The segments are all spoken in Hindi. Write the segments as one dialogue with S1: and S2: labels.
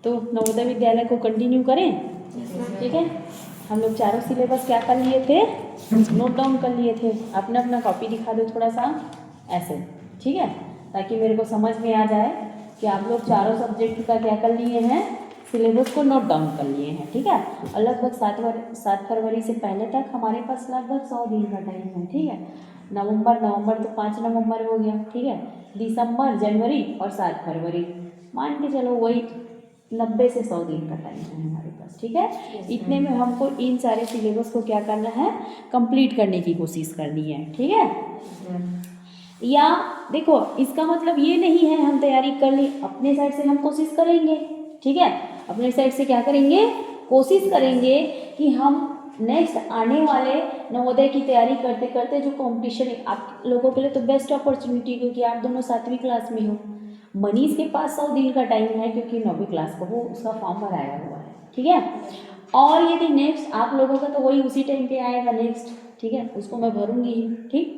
S1: तो नवोदय विद्यालय को कंटिन्यू करें, ठीक है। हम लोग चारों सिलेबस क्या कर लिए थे, नोट डाउन कर लिए थे। अपना अपना कॉपी दिखा दो थोड़ा सा ऐसे, ठीक है, ताकि मेरे को समझ में आ जाए कि आप लोग चारों सब्जेक्ट का क्या कर लिए हैं, सिलेबस को नोट डाउन कर लिए हैं, ठीक है। और लगभग 7 फरवरी से पहले तक हमारे पास लगभग 100 दिन का टाइम है, ठीक है। नवंबर तो 5 नवंबर हो गया, ठीक है। दिसंबर, जनवरी और 7 फरवरी, मान के चलो वही 90 से 100 दिन का टाइम है हमारे पास, ठीक है। इतने में हमको इन सारे सिलेबस को क्या करना है, कंप्लीट करने की कोशिश करनी है, ठीक है। या देखो, इसका मतलब ये नहीं है हम तैयारी कर ली, अपने साइड से हम कोशिश करेंगे, ठीक है। अपने साइड से क्या करेंगे, कोशिश करेंगे कि हम नेक्स्ट आने वाले नवोदय की तैयारी करते करते जो कंपटीशन है आप लोगों के लिए तो बेस्ट अपॉर्चुनिटी, क्योंकि आप दोनों 7वीं क्लास में हो। मनीष के पास 100 दिन का टाइम है क्योंकि 9वीं क्लास को वो उसका फॉर्म भराया हुआ है, ठीक है। और यदि नेक्स्ट आप लोगों का तो वही उसी टाइम पे आएगा नेक्स्ट, ठीक है, उसको मैं भरूंगी ही, ठीक।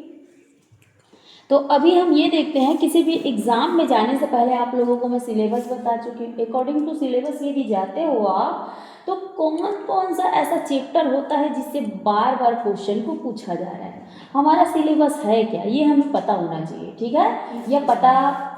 S1: तो अभी हम ये देखते हैं, किसी भी एग्जाम में जाने से पहले आप लोगों को मैं सिलेबस बता चुकी हूँ। अकॉर्डिंग टू सिलेबस यदि जाते हो आप, तो कौन कौन सा ऐसा चैप्टर होता है जिससे बार बार क्वेश्चन को पूछा जा रहा है, हमारा सिलेबस है क्या, ये हमें पता होना चाहिए, ठीक है। यह पता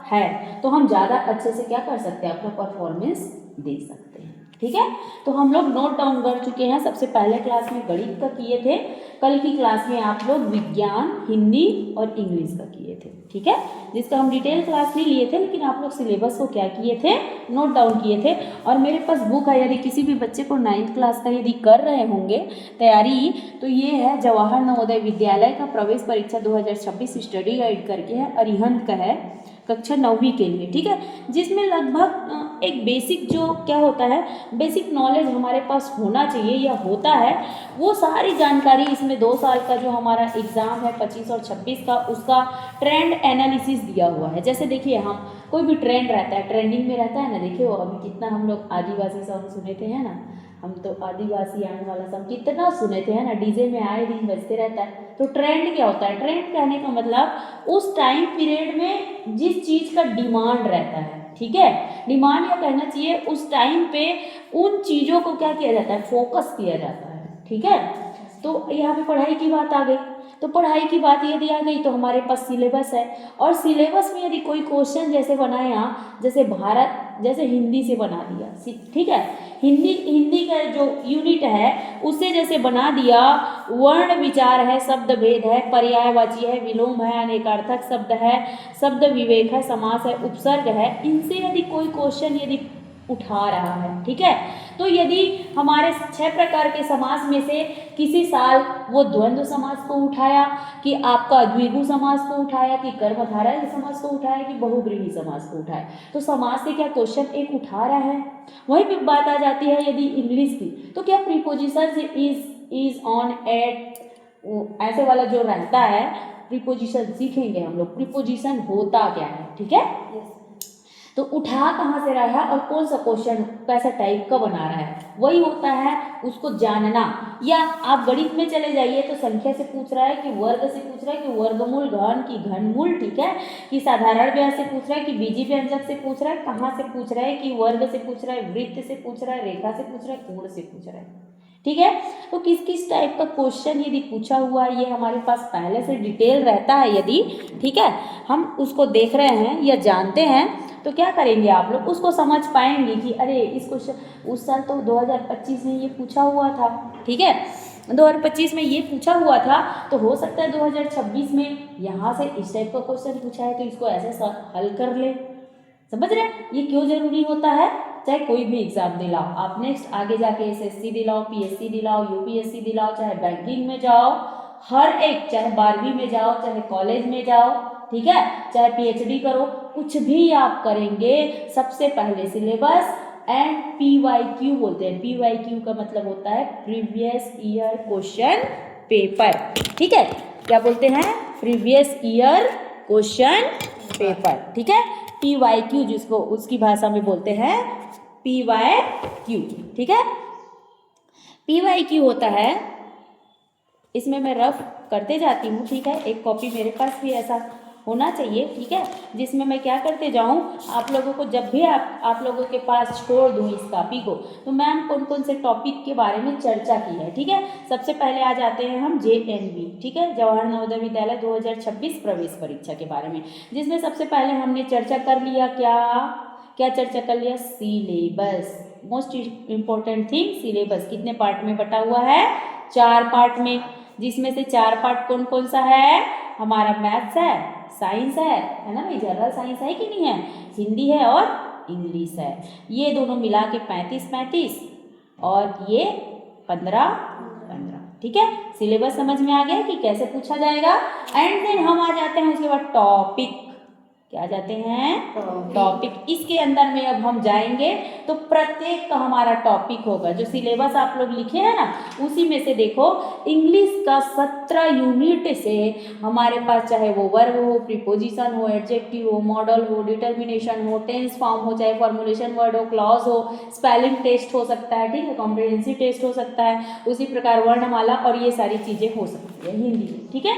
S1: है तो हम ज़्यादा अच्छे से क्या कर सकते हैं, अपना परफॉर्मेंस दे सकते हैं, ठीक है। तो हम लोग नोट डाउन कर चुके हैं। सबसे पहले क्लास में गणित का किए थे, कल की क्लास में आप लोग विज्ञान, हिंदी और इंग्लिश का किए थे, ठीक है, जिसका हम डिटेल क्लास नहीं लिए थे, लेकिन आप लोग सिलेबस को क्या किए थे, नोट डाउन किए थे। और मेरे पास बुक है, यदि किसी भी बच्चे को 9th क्लास का यदि कर रहे होंगे तैयारी, तो ये है जवाहर नवोदय विद्यालय का प्रवेश परीक्षा 2026 स्टडी गाइड करके है, अरिहंत का है, कक्षा 9वीं के लिए, ठीक है। जिसमें लगभग एक बेसिक जो क्या होता है, बेसिक नॉलेज हमारे पास होना चाहिए या होता है, वो सारी जानकारी इसमें 2 साल का जो हमारा एग्ज़ाम है 25 और 26 का, उसका ट्रेंड एनालिसिस दिया हुआ है। जैसे देखिए, हम कोई भी ट्रेंड रहता है, ट्रेंडिंग में रहता है ना, देखिए वो अभी कितना हम लोग आदिवासी सॉन्ग सुने थे, है ना, हम तो आदिवासी आने वाला सॉन्ग कितना सुने थे, है ना, डीजे में आए दिन बजते रहता है। तो ट्रेंड क्या होता है, ट्रेंड कहने का मतलब उस टाइम पीरियड में जिस चीज़ का डिमांड रहता है, ठीक है, डिमांड या कहना चाहिए उस टाइम पे उन चीज़ों को क्या किया जाता है, फोकस किया जाता है, ठीक है। तो यहाँ पे पढ़ाई की बात आ गई, तो पढ़ाई की बात यदि आ गई तो हमारे पास सिलेबस है, और सिलेबस में यदि कोई क्वेश्चन जैसे बनाया, जैसे भारत, जैसे हिंदी से बना दिया, ठीक है, हिंदी का जो यूनिट है उससे जैसे बना दिया, वर्ण विचार है, शब्द भेद है, पर्यायवाची है, विलोम है, अनेकार्थक शब्द है, शब्द विवेक है, समास है, उपसर्ग है, इनसे यदि कोई क्वेश्चन यदि उठा रहा है, ठीक है, तो यदि हमारे 6 प्रकार के समास में से किसी साल वो द्वंद्व समास को उठाया, कि आपका द्विगु समास को उठाया, कि कर्मधारय समास को उठाया, कि बहुब्रीहि समास को उठाया, तो समास से क्या क्वेश्चन एक उठा रहा है। वहीं पे बात आ जाती है यदि इंग्लिश की, तो क्या प्रीपोजिशन से इज ऑन, एट, ऐसे वाला जो रहता है, प्रीपोजिशन सीखेंगे हम लोग, प्रीपोजिशन होता क्या है, ठीक है। तो उठा कहाँ से रहा है और कौन सा क्वेश्चन कैसा टाइप का बना रहा है, वही होता है उसको जानना। या आप गणित में चले जाइए तो संख्या से पूछ रहा है, कि वर्ग से पूछ रहा है, कि वर्गमूल, घन की घनमूल, ठीक है, कि साधारण व्यय से पूछ रहा है, कि बीजी व्यंजक से पूछ रहा है, कहाँ से पूछ रहा है, कि वर्ग से पूछ रहा है, वृत्त से पूछ रहा है, रेखा से पूछ रहा है, कोण से पूछ रहा है, ठीक है। तो किस किस टाइप का क्वेश्चन यदि पूछा हुआ है, ये हमारे पास पहले से डिटेल रहता है यदि, ठीक है, हम उसको देख रहे हैं या जानते हैं, तो क्या करेंगे आप लोग, उसको समझ पाएंगे कि अरे इस क्वेश्चन उस साल तो 2025 में ये पूछा हुआ था, ठीक है, 2025 में ये पूछा हुआ था, तो हो सकता है 2026 में यहाँ से इस टाइप का क्वेश्चन पूछा है, तो इसको ऐसे हल कर ले। समझ रहे हैं ये क्यों जरूरी होता है, चाहे कोई भी एग्जाम दिलाओ आप, नेक्स्ट आगे जाके एसएससी दिलाओ, पीएससी दिलाओ, यूपीएससी दिलाओ, चाहे बैंकिंग में जाओ, हर एक, चाहे 12वीं में जाओ, चाहे कॉलेज में जाओ, ठीक है, चाहे पीएचडी करो, कुछ भी आप करेंगे, सबसे पहले सिलेबस एंड PYQ बोलते हैं। PYQ का मतलब होता है प्रीवियस ईयर क्वेश्चन पेपर, ठीक है, क्या बोलते हैं, प्रीवियस ईयर क्वेश्चन पेपर, ठीक है। PYQ जिसको उसकी भाषा में बोलते हैं PYQ, ठीक है। PYQ होता है, इसमें मैं रफ करते जाती हूँ, ठीक है, एक कॉपी मेरे पास भी ऐसा होना चाहिए, ठीक है, जिसमें मैं क्या करते जाऊँ आप लोगों को, जब भी आप लोगों के पास छोड़ दूँ इस कॉपी को, तो मैम कौन कौन से टॉपिक के बारे में चर्चा की है, ठीक है। सबसे पहले आ जाते हैं हम JNV, ठीक है, जवाहर नवोदय विद्यालय 2026 प्रवेश परीक्षा के बारे में, जिसमें सबसे पहले हमने चर्चा कर लिया क्या चर्चा कर लिया, syllabus. Most important thing syllabus कितने पार्ट में बटा हुआ है, 4 पार्ट में, जिसमें से 4 पार्ट कौन कौन सा है, हमारा मैथ्स है, साइंस है ना भाई, जनरल साइंस है कि नहीं है, हिंदी है और इंग्लिश है। ये दोनों मिला के 35 और ये 15, ठीक है। सिलेबस समझ में आ गया कि कैसे पूछा जाएगा। एंड देन हम आ जाते हैं उसके बाद टॉपिक, क्या जाते हैं, टॉपिक। इसके अंदर में अब हम जाएंगे तो प्रत्येक का हमारा टॉपिक होगा, जो सिलेबस आप लोग लिखे हैं ना उसी में से देखो, इंग्लिश का 17 यूनिट से हमारे पास चाहे वो वर्ब हो, प्रीपोजिशन हो, एडजेक्टिव हो, मॉडल हो, डिटर्मिनेशन हो, टेंस फॉर्म हो, चाहे फॉर्मुलेशन वर्ड हो, क्लॉज हो, स्पेलिंग टेस्ट हो सकता है, ठीक है, कॉम्प्रिहेंसिव टेस्ट हो सकता है, उसी प्रकार वर्णमाला और ये सारी चीज़ें हो सकती है हिंदी में, ठीक है।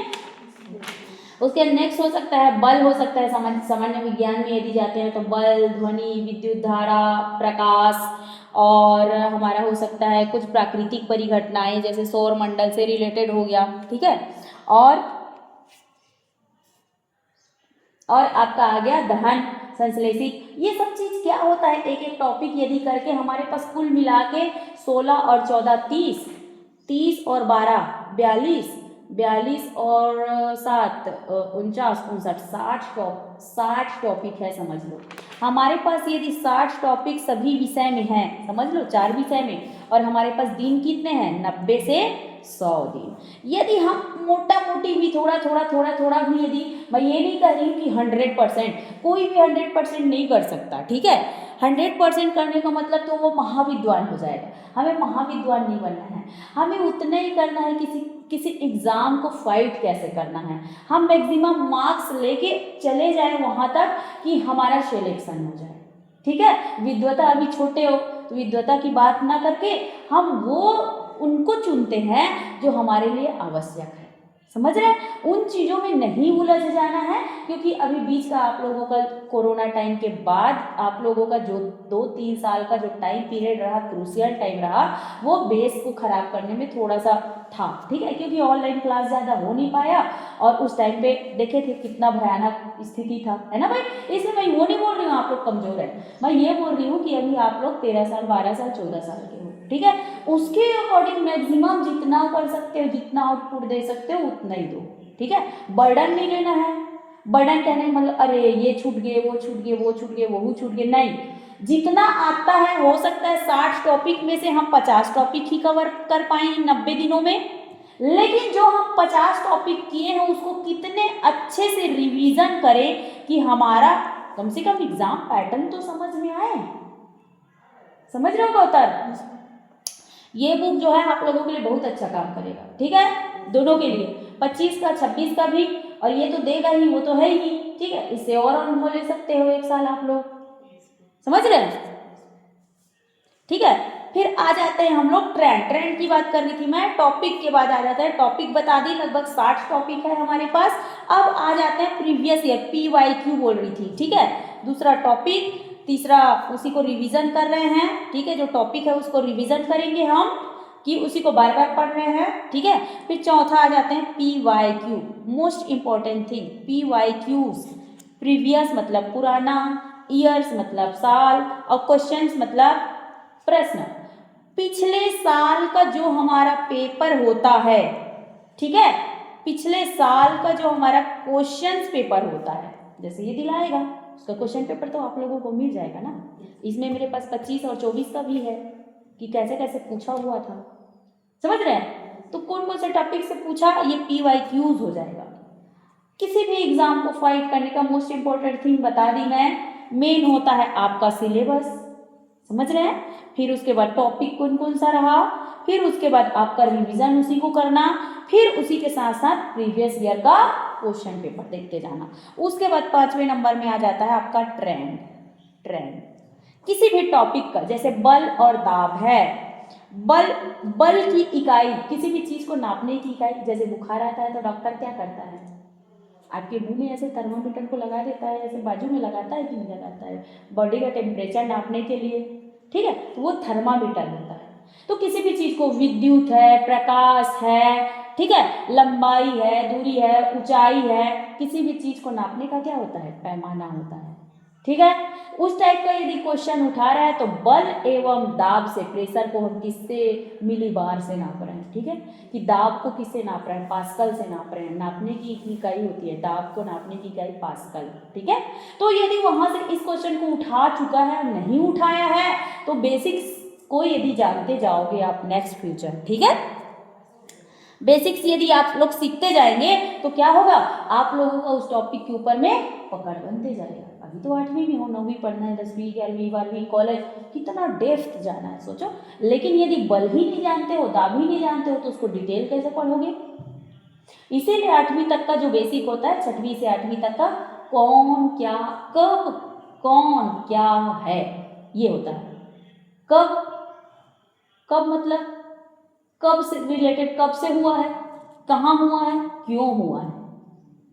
S1: उसके नेक्स्ट हो सकता है बल, हो सकता है सामान्य विज्ञान में यदि जाते हैं तो बल, ध्वनि, विद्युत धारा, प्रकाश, और हमारा हो सकता है कुछ प्राकृतिक परिघटनाएं जैसे सौर मंडल से रिलेटेड हो गया, ठीक है। और आपका आ गया दहन, संश्लेषित, ये सब चीज क्या होता है, एक एक टॉपिक यदि करके हमारे पास कुल मिला के 16 और 14 30 और 12 42 और 7 49 60 टॉपिक है, समझ लो हमारे पास। यदि 60 टॉपिक सभी विषय में है, समझ लो 4 विषय में, और हमारे पास दिन कितने हैं, 90 से 100 दिन। यदि हम मोटा मोटी भी थोड़ा थोड़ा भी, यदि मैं ये नहीं कह रही हूँ कि 100%, कोई भी 100% नहीं कर सकता, ठीक है। 100% करने का मतलब तो वो महाविद्वान हो जाएगा, हमें महाविद्वान नहीं बनना है, हमें उतना ही करना है, किसी एग्जाम को फाइट कैसे करना है, हम मैक्सिमम मार्क्स लेके चले जाएं वहाँ तक कि हमारा सिलेक्शन हो जाए, ठीक है। विद्वता अभी छोटे हो तो विद्वता की बात ना करके हम वो उनको चुनते हैं जो हमारे लिए आवश्यक है, समझ रहे हैं, उन चीज़ों में नहीं उलझ जाना है, क्योंकि अभी बीच का आप लोगों का कोरोना टाइम के बाद आप लोगों का जो 2-3 साल का जो टाइम पीरियड रहा, क्रूशियल टाइम रहा, वो बेस को खराब करने में थोड़ा सा था, ठीक है, क्योंकि ऑनलाइन क्लास ज़्यादा हो नहीं पाया और उस टाइम पे देखे थे कितना भयानक स्थिति था, है ना भाई। इसलिए मैं वो नहीं बोल रही हूँ आप लोग कमजोर है, मैं ये बोल रही हूँ कि अभी आप लोग 13 साल 12 साल 14 साल के हो, ठीक है, उसके अकॉर्डिंग मैक्सिमम जितना कर सकते हो, जितना आउटपुट दे सकते हो उतना ही दो, ठीक है। बर्डन नहीं लेना है, बर्डन कहने मतलब अरे ये छूट गए, वो छूट गए, वो छूट गए, वो छूट गए, नहीं, जितना आता है, हो सकता है 60 टॉपिक में से हम 50 टॉपिक ही कवर कर पाए 90 दिनों में, लेकिन जो हम 50 टॉपिक किए हैं उसको कितने अच्छे से रिवीजन करें कि हमारा कम से कम एग्जाम पैटर्न तो समझ में आए, समझ रहे हो गौतर। ये बुक जो है आप लोगों के लिए बहुत अच्छा काम करेगा, ठीक है, दोनों के लिए, 25 का 26 का भी, और ये तो देगा ही, वो तो है ही, ठीक है, इससे और अनुभव ले सकते हो 1 साल आप लोग, समझ रहे हैं, ठीक है। फिर आ जाते हैं हम लोग ट्रेंड की बात कर रही थी मैं, टॉपिक के बाद आ जाता है, टॉपिक बता दी, लगभग 60 टॉपिक है हमारे पास। अब आ जाते हैं प्रीवियस ईयर, PYQ बोल रही थी, ठीक है, दूसरा टॉपिक, तीसरा उसी को रिवीजन कर रहे हैं, ठीक है, जो टॉपिक है उसको रिवीजन करेंगे हम कि उसी को बार बार पढ़ रहे हैं, ठीक है। फिर चौथा आ जाते हैं PYQ, most important thing, PYQs, previous मतलब पुराना, ईयर्स मतलब साल, और क्वेश्चंस मतलब प्रश्न, पिछले साल का जो हमारा पेपर होता है, ठीक है, पिछले साल का जो हमारा क्वेश्चंस पेपर होता है, जैसे ये दिलाएगा उसका क्वेश्चन पेपर तो आप लोगों को मिल जाएगा ना, इसमें मेरे पास 25 और 24 का भी है कि कैसे कैसे पूछा हुआ था, समझ रहे हैं, तो कौन कौन से टॉपिक से पूछा, ये PYQs हो जाएगा। किसी भी एग्जाम को फाइट करने का मोस्ट इंपॉर्टेंट थिंग बता दी मैं, मेन होता है आपका सिलेबस, समझ रहे हैं, फिर उसके बाद टॉपिक कौन कौन सा रहा, फिर उसके बाद आपका रिवीजन उसी को करना, फिर उसी के साथ साथ प्रीवियस ईयर का क्वेश्चन पेपर देखते जाना। उसके बाद 5वें नंबर में आ जाता है आपका ट्रेंड, किसी भी टॉपिक का, जैसे बल और दाब है, बल की इकाई, किसी भी चीज को नापने की इकाई, जैसे बुखार आता है तो डॉक्टर क्या करता है, आपके मुंह में ऐसे थर्मामीटर को लगा देता है, ऐसे बाजू में लगाता है कि नहीं लगाता है, बॉडी का टेम्परेचर नापने के लिए, ठीक है, तो वो थर्मामीटर होता है। तो किसी भी चीज़ को, विद्युत है, प्रकाश है, ठीक है, लंबाई है, दूरी है, ऊंचाई है, किसी भी चीज़ को नापने का क्या होता है, पैमाना होता है, ठीक है। उस टाइप का यदि क्वेश्चन उठा रहा है तो बल एवं दाब से, प्रेशर को हम किससे, मिलीबार से नाप रहे हैं, ठीक है, कि दाब को किससे नाप रहे हैं, पास्कल से नाप रहे हैं। नापने की इकाई होती है, दाब को नापने की इकाई पास्कल, ठीक है। तो यदि वहां से इस क्वेश्चन को उठा चुका है, नहीं उठाया है, तो बेसिक्स को यदि जानते जाओगे आप नेक्स्ट फ्यूचर, ठीक है, बेसिक्स यदि आप लोग सीखते जाएंगे तो क्या होगा, आप लोगों का उस टॉपिक के ऊपर में पकड़ बनते जाएगा। अभी तो 8वीं में हो, 9वीं पढ़ना है, 10वीं 11वीं 12वीं कॉलेज, कितना डेप्थ जाना है सोचो। लेकिन यदि बल ही नहीं जानते हो, दाब ही नहीं जानते हो, तो उसको डिटेल कैसे पढ़ोगे। इसीलिए 8वीं तक का जो बेसिक होता है, 6वीं से 8वीं तक का कौन क्या कब, कौन क्या है, ये होता है। कब, कब मतलब कब से रिलेटेड, कब से हुआ है, कहाँ हुआ है, क्यों हुआ है,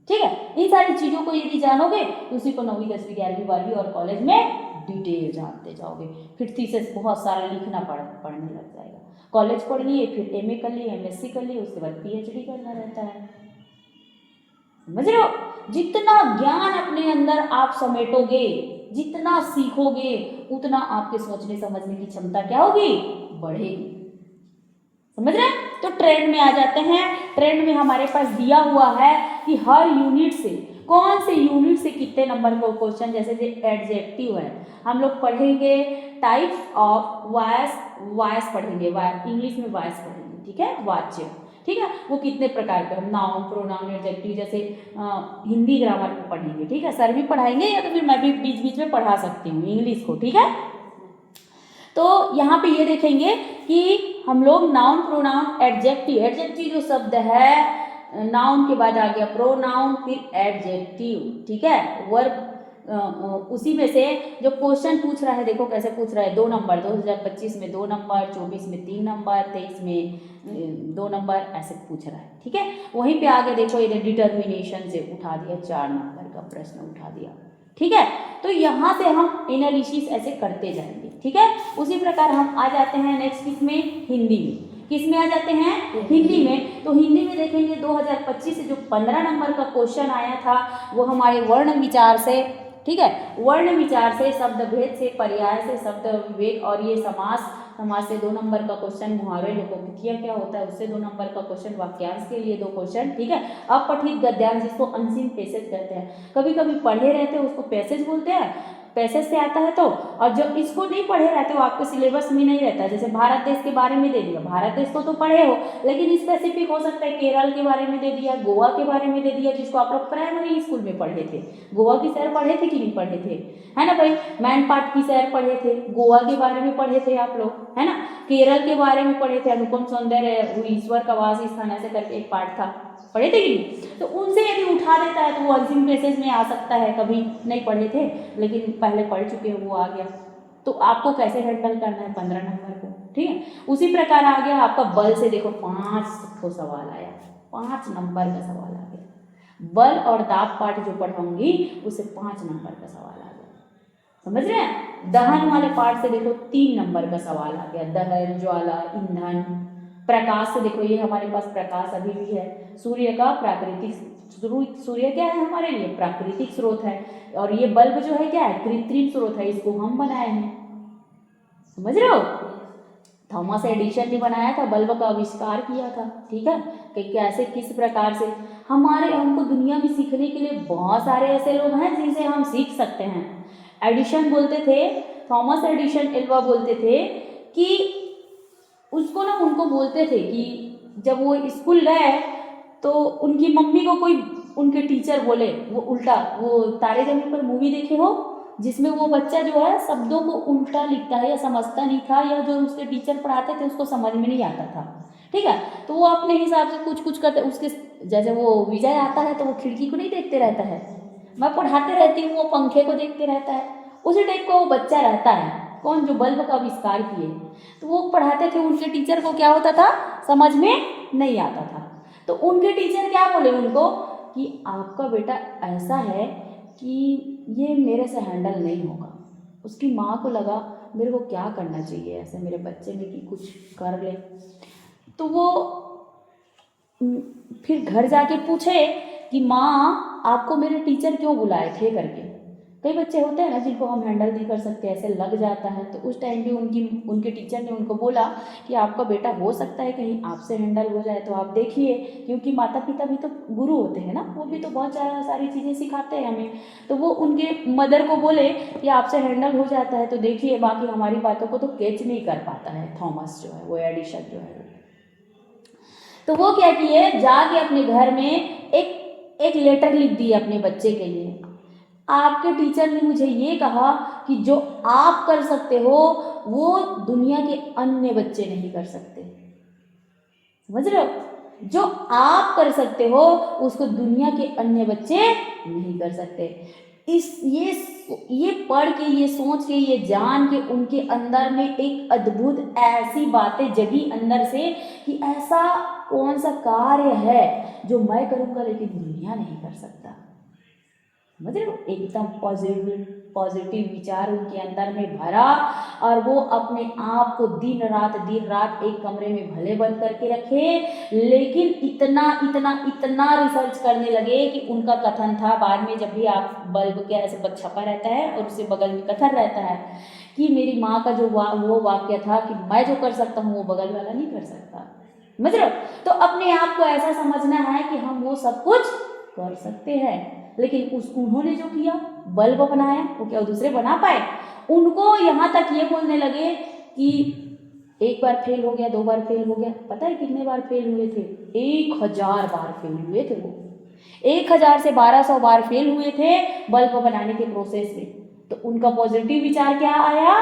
S1: ठीक है। इन सारी चीजों को यदि जानोगे तो उसी को 9वीं 10वीं 11वीं 12वीं और कॉलेज में डिटेल जानते जाओगे। फिर थीसिस बहुत सारा लिखना पढ़ने लग जाएगा। कॉलेज पढ़ लिए, फिर एमए कर लिए, एमएससी कर लिए, उसके बाद पीएचडी करना रहता है, समझ रहे हो। जितना ज्ञान अपने अंदर आप समेटोगे, जितना सीखोगे, उतना आपके सोचने समझने की क्षमता क्या होगी, बढ़ेगी, समझ रहे हैं। तो ट्रेंड में आ जाते हैं। ट्रेंड में हमारे पास दिया हुआ है कि हर यूनिट से, कौन से यूनिट से कितने नंबर का क्वेश्चन, जैसे एडजेक्टिव है, हम लोग पढ़ेंगे टाइप्स ऑफ वॉयस, वॉयस पढ़ेंगे, इंग्लिश में वॉयस पढ़ेंगे, ठीक है, वाच्य, ठीक है, वो कितने प्रकार के, हम नाउन, प्रोनाउन, एडजेक्टिव, जैसे हिंदी ग्रामर में पढ़ेंगे, ठीक है, सर भी पढ़ाएंगे या तो फिर मैं भी बीच बीच में पढ़ा सकती हूँ इंग्लिश को, ठीक है। तो यहाँ पे ये देखेंगे कि हम लोग नाउन, प्रोनाउन, एडजेक्टिव, एडजेक्टिव जो शब्द है, नाउन के बाद आ गया प्रोनाउन, फिर एडजेक्टिव, ठीक है, वर्ब, उसी में से जो क्वेश्चन पूछ रहा है, देखो कैसे पूछ रहा है, 2 नंबर, 2025 में 2 नंबर, 24 में 3 नंबर, 23 में 2 नंबर, ऐसे पूछ रहा है, ठीक है। वहीं पे आगे देखो ये डिटर्मिनेशन से उठा दिया, 4 नंबर का प्रश्न उठा दिया, ठीक है। तो यहाँ से हम एनालिसिस ऐसे करते जाएंगे, ठीक है। उसी प्रकार हम आ जाते हैं नेक्स्ट किस में, हिंदी में। किस में आ जाते हैं, हिंदी में। तो हिंदी में देखेंगे 2025 से जो 15 नंबर का क्वेश्चन आया था, वो हमारे वर्ण विचार से, ठीक है, वर्ण विचार से, शब्द भेद से, पर्याय से, शब्द विवेक, और ये समास, समास से 2 नंबर का क्वेश्चन, मुहावरे, लोकोक्तियाँ क्या होता है उससे 2 नंबर का क्वेश्चन, वाक्यांश के लिए 2 क्वेश्चन, ठीक है। अपठित गद्यांश जिसको अनसीन पैसेज कहते हैं, कभी कभी पढ़े रहते हैं उसको पैसेज बोलते हैं, पैसेज से आता है तो, और जो इसको नहीं पढ़े रहते हो, आपके सिलेबस में नहीं रहता है, जैसे भारत देश के बारे में दे दिया, भारत देश को तो पढ़े हो, लेकिन स्पेसिफिक हो सकता है केरल के बारे में दे दिया, गोवा के बारे में दे दिया, जिसको आप लोग प्राइमरी स्कूल में पढ़े थे। गोवा की सैर पढ़े थे कि नहीं पढ़े थे, है ना भाई, मैन पार्ट की सैर पढ़े थे, गोवा के बारे में पढ़े थे आप लोग, है ना, केरल के बारे में पढ़े थे, अनुपम सौंदर्य, ईश्वर का वास स्थान, ऐसे करके एक पार्ट था, पढ़े थे कि नहीं। तो उनसे यदि उठा देता है तो वो अनसीन पैसेज में आ सकता है, कभी नहीं पढ़े थे लेकिन पहले पढ़ चुके हो, वो आ गया, तो आपको कैसे हैंडल करना है 15 नंबर को, ठीक है। उसी प्रकार आ गया आपका बल से, देखो 5 को सवाल आया, 5 नंबर का सवाल आ गया। बल और दाब पाठ जो पढ़ाऊंगी उससे 5 नंबर का सवाल आ गया, समझ रहे हैं। दहन वाले पाठ से देखो 3 नंबर का सवाल आ गया, दहन, ज्वाला, ईंधन। प्रकाश से देखो ये हमारे पास प्रकाश अभी भी है, सूर्य का प्राकृतिक, सूर्य क्या है हमारे लिए, प्राकृतिक स्रोत है, और ये बल्ब जो है क्या है, कृत्रिम स्रोत है, इसको हम बनाए हैं, समझ रहे हो। थॉमस एडिसन ने बनाया था, बल्ब का आविष्कार किया था, ठीक है, कि कैसे किस प्रकार से हमको दुनिया में सीखने के लिए बहुत सारे ऐसे लोग हैं जिनसे हम सीख सकते हैं। एडिशन बोलते थे, थॉमस एडिशन एल्वा बोलते थे कि उसको ना, उनको बोलते थे कि जब वो स्कूल गए तो उनकी मम्मी को कोई उनके टीचर बोले, वो उल्टा, वो तारे ज़मीन पर मूवी देखे हो जिसमें वो बच्चा जो है शब्दों को उल्टा लिखता है या समझता नहीं था, या जो उसके टीचर पढ़ाते थे उसको समझ में नहीं आता था, ठीक है। तो वो अपने हिसाब से कुछ कुछ करते, उसके जैसे वो विजय आता है तो वो खिड़की को नहीं देखते रहता है, मैं पढ़ाते रहती हूँ वो पंखे को देखते रहता है, उसी टाइप का वो बच्चा रहता है, कौन, जो बल्ब का आविष्कार किए। तो वो पढ़ाते थे, उनके टीचर को क्या होता था, समझ में नहीं आता था, तो उनके टीचर क्या बोले उनको कि आपका बेटा ऐसा है कि ये मेरे से हैंडल नहीं होगा। उसकी माँ को लगा मेरे को क्या करना चाहिए ऐसे मेरे बच्चे में कि कुछ कर ले। तो वो फिर घर जाके पूछे कि माँ आपको मेरे टीचर क्यों बुलाए थे करके। कई बच्चे होते हैं ना जिनको हम हैंडल नहीं कर सकते, ऐसे लग जाता है। तो उस टाइम भी उनके टीचर ने उनको बोला कि आपका बेटा हो सकता है कहीं आपसे हैंडल हो जाए, तो आप देखिए, क्योंकि माता पिता भी तो गुरु होते हैं ना, वो भी तो बहुत सारी चीज़ें सिखाते हैं हमें। तो वो उनके मदर को बोले कि आपसे हैंडल हो जाता है तो देखिए, बाकी हमारी बातों को तो कैच नहीं कर पाता है थॉमस जो है, वो एडिशन जो है। तो वो क्या किए, जाके अपने घर में एक लेटर लिख दिए अपने बच्चे के लिए। आपके टीचर ने मुझे ये कहा कि जो आप कर सकते हो वो दुनिया के अन्य बच्चे नहीं कर सकते। समझ रहे हो? जो आप कर सकते हो उसको दुनिया के अन्य बच्चे नहीं कर सकते। ये पढ़ के, ये सोच के, ये जान के उनके अंदर में एक अद्भुत ऐसी बातें जगी अंदर से कि ऐसा कौन सा कार्य है जो मैं करूँगा लेकिन दुनिया नहीं कर सकता। समझ रहे हो? एकदम पॉजिटिव विचार उनके अंदर में भरा, और वो अपने आप को दिन रात एक कमरे में भले बंद करके रखे, लेकिन इतना रिसर्च करने लगे कि उनका कथन था, बाद में जब भी आप बल्ब के ऐसे छपा रहता है और उससे बगल में कथन रहता है कि मेरी माँ का जो वो वाक्य था कि मैं जो कर सकता हूँ वो बगल वाला नहीं कर सकता। समझ रहे हो? तो अपने आप को ऐसा समझना है कि हम वो सब कुछ कर सकते हैं। लेकिन उन्होंने जो किया, बल्ब बनाया, वो क्या दूसरे बना पाए? उनको यहाँ तक ये बोलने लगे कि एक बार फेल हो गया, 2 बार फेल हो गया। पता है कितने बार फेल हुए थे? 1000 बार फेल हुए थे वो। 1000 से 1200 बार फेल हुए थे बल्ब बनाने के प्रोसेस में। तो उनका पॉजिटिव विचार क्या आया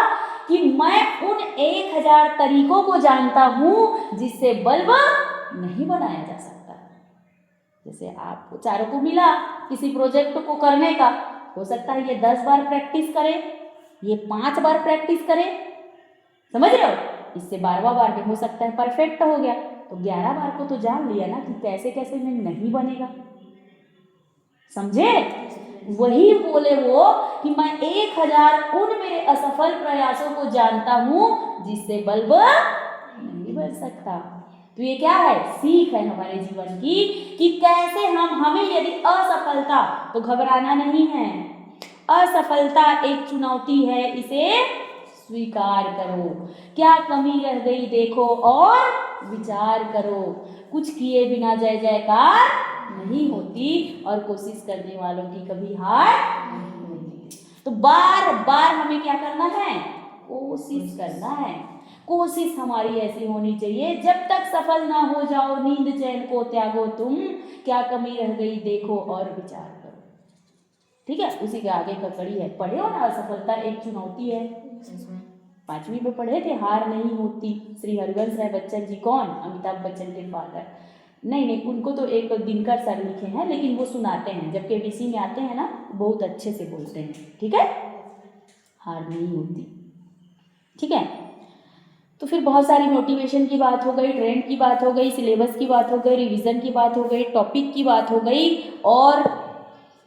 S1: कि मैं उन 1000 तरीकों को जानता हूं जिससे बल्ब नहीं बनाया जा सकता। जैसे आपको चारों को मिला किसी प्रोजेक्ट को करने का, हो सकता है ये 10 बार प्रैक्टिस करे, ये 5 बार प्रैक्टिस करे। समझ रहे हो? इससे 12वां बार में हो सकता है परफेक्ट हो गया, तो 11 बार को तो जान लिया ना कि कैसे कैसे में नहीं बनेगा। समझे? वही बोले वो कि मैं 1000 उन मेरे असफल प्रयासों को जानता हूं जिससे बल्ब नहीं बन सकता। तो ये क्या है? सीख है हमारे जीवन की कि कैसे हमें यदि असफलता, तो घबराना नहीं है। असफलता एक चुनौती है, इसे स्वीकार करो। क्या कमी रह गई देखो और विचार करो। कुछ किए बिना जय जयकार नहीं होती, और कोशिश करने वालों की कभी हार नहीं होती। तो बार बार हमें क्या करना है? कोशिश करना है। कोशिश हमारी ऐसी होनी चाहिए, जब तक सफल ना हो जाओ नींद चैन को त्यागो तुम, क्या कमी रह गई देखो और विचार करो। ठीक है? उसी के आगे का कड़ी है। पढ़े हो ना, असफलता एक चुनौती है। 5वीं में पढ़े थे, हार नहीं होती। श्री हरिवंश राय बच्चन जी, कौन? अमिताभ बच्चन के फादर। नहीं, उनको तो एक दिनकर सर लिखे हैं, लेकिन वो सुनाते हैं जब केबीसी में आते हैं ना, बहुत अच्छे से बोलते हैं। ठीक है? हार नहीं होती। ठीक है? तो फिर बहुत सारी मोटिवेशन की बात हो गई, ट्रेंड की बात हो गई, सिलेबस की बात हो गई, रिवीजन की बात हो गई, टॉपिक की बात हो गई, और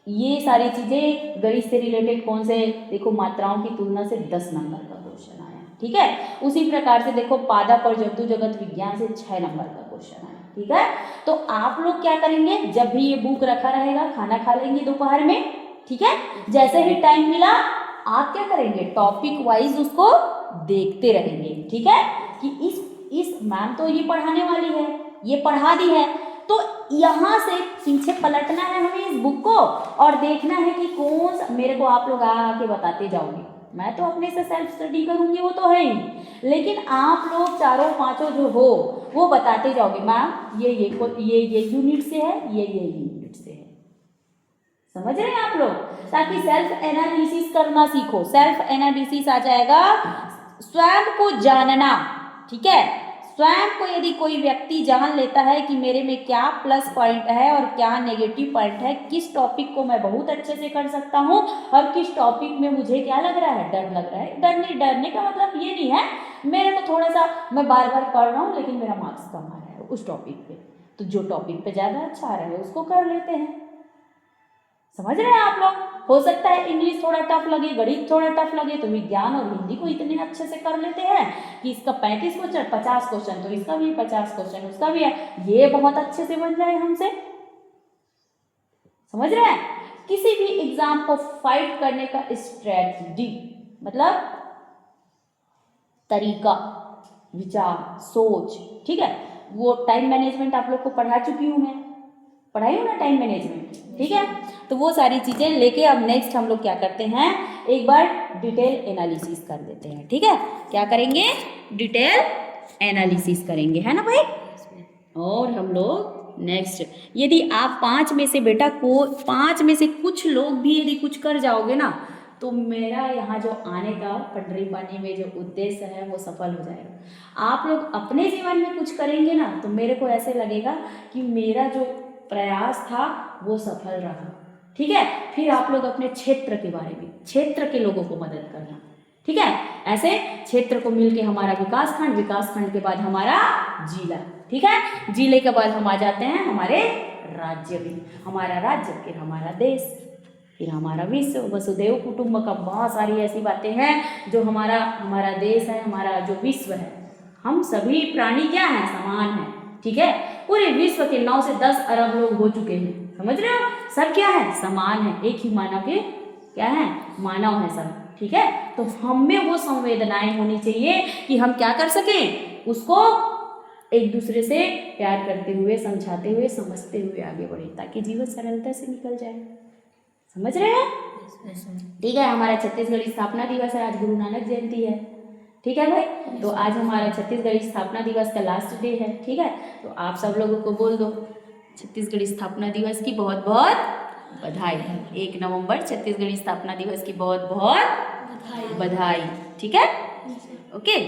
S1: ये सारी चीज़ें गणित से रिलेटेड कौन से, देखो मात्राओं की तुलना से 10 नंबर का क्वेश्चन आया। ठीक है? उसी प्रकार से देखो पादप और जंतु जगत विज्ञान से 6 नंबर का क्वेश्चन आया। ठीक है? तो आप लोग क्या करेंगे, जब भी ये बुक रखा रहेगा, खाना खा लेंगे दोपहर में। ठीक है? जैसे ही टाइम मिला आप क्या करेंगे, टॉपिक वाइज उसको देखते रहेंगे। ठीक है? कि इस मैम तो ये पढ़ाने वाली है, ये पढ़ा दी है, तो यहाँ से पीछे पलटना है हमें इस बुक को, और देखना है कि कौन सा, मेरे को आप लोग आके बताते जाओगे, मैं तो अपने से सेल्फ स्टडी करूंगी, वो तो है ही, लेकिन आप लोग चारों पांचों जो हो वो बताते जाओगे, मैम ये यूनिट से है, ये यूनिट से है। समझ रहे हैं आप लोग? ताकि सेल्फ एनालिसिस करना सीखो। सेल्फ एनालिसिस आ जाएगा, स्वयं को जानना। ठीक है? स्वयं को यदि कोई व्यक्ति जान लेता है कि मेरे में क्या प्लस पॉइंट है और क्या नेगेटिव पॉइंट है, किस टॉपिक को मैं बहुत अच्छे से कर सकता हूँ और किस टॉपिक में मुझे क्या लग रहा है, डर लग रहा है। डरने का मतलब ये नहीं है मेरे को थोड़ा सा, मैं बार बार पढ़ रहा हूँ लेकिन मेरा मार्क्स कम आ रहा है उस टॉपिक पे, तो जो टॉपिक पे ज़्यादा अच्छा आ रहा है उसको कर लेते हैं। समझ रहे हैं आप लोग? हो सकता है इंग्लिश थोड़ा टफ लगे, गणित थोड़ा टफ लगे, तो विज्ञान और हिंदी को इतने अच्छे से कर लेते हैं कि इसका 35 क्वेश्चन 50 क्वेश्चन, तो इसका भी 50 क्वेश्चन, उसका भी है, ये बहुत अच्छे से बन जाए हमसे। समझ रहे हैं? किसी भी एग्जाम को फाइट करने का स्ट्रेटजी मतलब तरीका, विचार, सोच, ठीक है, वो टाइम मैनेजमेंट आप लोग को पढ़ा चुकी हूँ मैं, पढ़ाई हो ना टाइम मैनेजमेंट, ठीक है। तो वो सारी चीजें लेके अब नेक्स्ट हम लोग क्या करते हैं, एक बार डिटेल एनालिसिस कर देते हैं, ठीक है। क्या करेंगे? डिटेल एनालिसिस करेंगे, है ना भाई। और हम लोग नेक्स्ट, यदि आप 5 में से बेटा को 5 में से कुछ लोग भी यदि कुछ कर जाओगे ना, तो मेरा यहाँ जो आने का पटरी पानी में जो उद्देश्य है वो सफल हो जाएगा। आप लोग अपने जीवन में कुछ करेंगे ना, तो मेरे को ऐसे लगेगा कि मेरा जो प्रयास था वो सफल रहा, ठीक है। फिर आप लोग अपने क्षेत्र के बारे में, क्षेत्र के लोगों को मदद करना, ठीक है। ऐसे क्षेत्र को मिलके हमारा विकासखंड, विकासखंड के बाद हमारा जिला, ठीक है। जिले के बाद हम आ जाते हैं हमारे राज्य भी, हमारा राज्य, फिर हमारा देश, फिर हमारा विश्व। वसुधैव कुटुंबकम, बहुत सारी ऐसी बातें हैं जो हमारा देश है, हमारा जो विश्व है, हम सभी प्राणी क्या हैं, समान हैं, ठीक है। पूरे विश्व के 9 से 10 अरब लोग हो चुके हैं, समझ रहे हो, सब क्या है, समान है, एक ही मानव के क्या है, मानव है सब, ठीक है। तो हम में वो संवेदनाएं होनी चाहिए कि हम क्या कर सकें, उसको एक दूसरे से प्यार करते हुए, समझाते हुए, समझते हुए आगे बढ़े, ताकि जीवन सरलता से निकल जाए। समझ रहे हैं? ठीक है। हमारा छत्तीसगढ़ी स्थापना दिवस है, आज गुरु नानक जयंती है, ठीक है भाई। तो आज हमारा छत्तीसगढ़ी स्थापना दिवस का लास्ट डे है, ठीक है। तो आप सब लोगों को बोल दो छत्तीसगढ़ी स्थापना दिवस की बहुत बहुत बधाई। 1 नवंबर छत्तीसगढ़ी स्थापना दिवस की बहुत बहुत बधाई, ठीक है। ओके,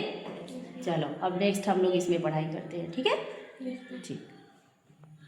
S1: चलो अब नेक्स्ट हम लोग इसमें पढ़ाई करते हैं, ठीक है, ठीक।